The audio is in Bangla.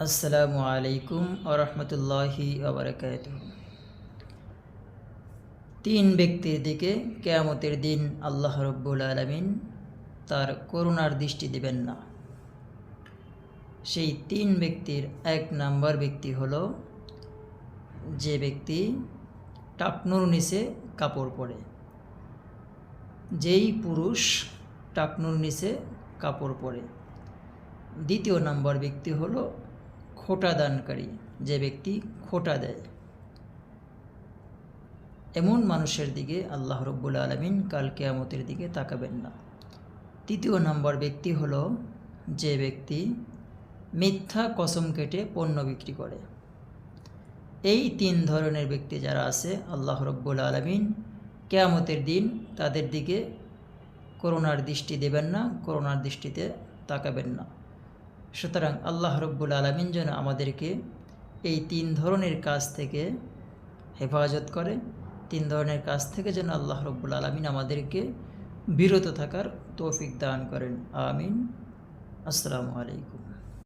আসসালামু আলাইকুম ওরহমতুল্লাহি ওবরাকাতুহু। তিন ব্যক্তির দিকে কিয়ামতের দিন আল্লাহ রব্বুল আলামিন তার করুণার দৃষ্টি দিবেন না। সেই তিন ব্যক্তির এক নাম্বার ব্যক্তি হলো যে ব্যক্তি টাকনুর নিচে কাপড় পরে। যেই পুরুষ টাকনুর নিচে কাপড় পরে। দ্বিতীয় নাম্বার ব্যক্তি হলো খোঁটা দানকারী, যে ব্যক্তি খোঁটা দেয়। এমন মানুষের দিকে আল্লাহ রব্বুল আলামিন কাল কিয়ামতের দিকে তাকাবেন না। তৃতীয় নম্বর ব্যক্তি হলো যে ব্যক্তি মিথ্যা কসম কেটে পণ্য বিক্রি করে। এই তিন ধরনের ব্যক্তি যারা আছে, আল্লাহ রব্বুল আলামিন কিয়ামতের দিন তাদের দিকে করুণার দৃষ্টি দেবেন না, করুণার দৃষ্টিতে তাকাবেন না। সুতরাং আল্লাহ রব্বুল আলামিন যেন আমাদেরকে এই তিন ধরনের কাজ থেকে হেফাজত করে, তিন ধরনের কাজ থেকে যেন আল্লাহ রব্বুল আলামিন আমাদেরকে বিরত থাকার তৌফিক দান করেন। আমিন। আসসালামু আলাইকুম।